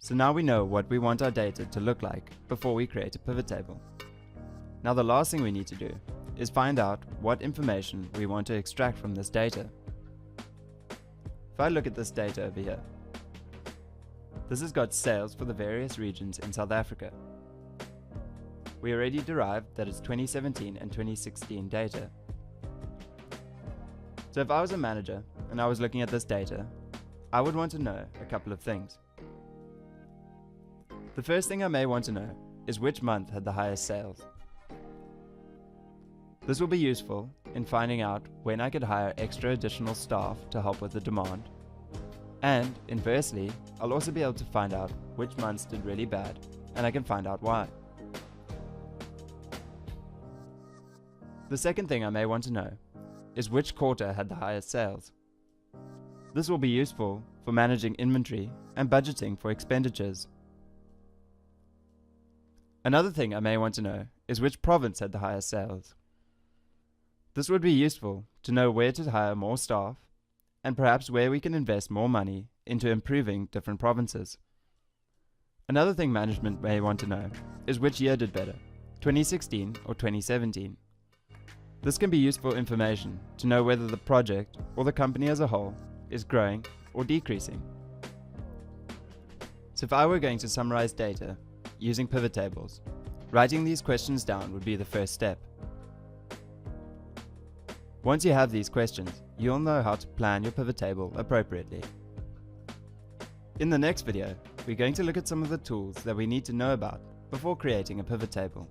So now we know what we want our data to look like before we create a pivot table. Now the last thing we need to do is find out what information we want to extract from this data. If I look at this data over here, this has got sales for the various regions in South Africa. We already derived that it's 2017 and 2016 data. So if I was a manager and I was looking at this data, I would want to know a couple of things. The first thing I may want to know is which month had the highest sales. This will be useful in finding out when I could hire extra additional staff to help with the demand. And inversely, I'll also be able to find out which months did really bad, and I can find out why. The second thing I may want to know is which quarter had the highest sales. This will be useful for managing inventory and budgeting for expenditures. Another thing I may want to know is which province had the highest sales. This would be useful to know where to hire more staff and perhaps where we can invest more money into improving different provinces. Another thing management may want to know is which year did better, 2016 or 2017. This can be useful information to know whether the project or the company as a whole is growing or decreasing. So if I were going to summarize data using pivot tables, writing these questions down would be the first step. Once you have these questions, you'll know how to plan your pivot table appropriately. In the next video, we're going to look at some of the tools that we need to know about before creating a pivot table.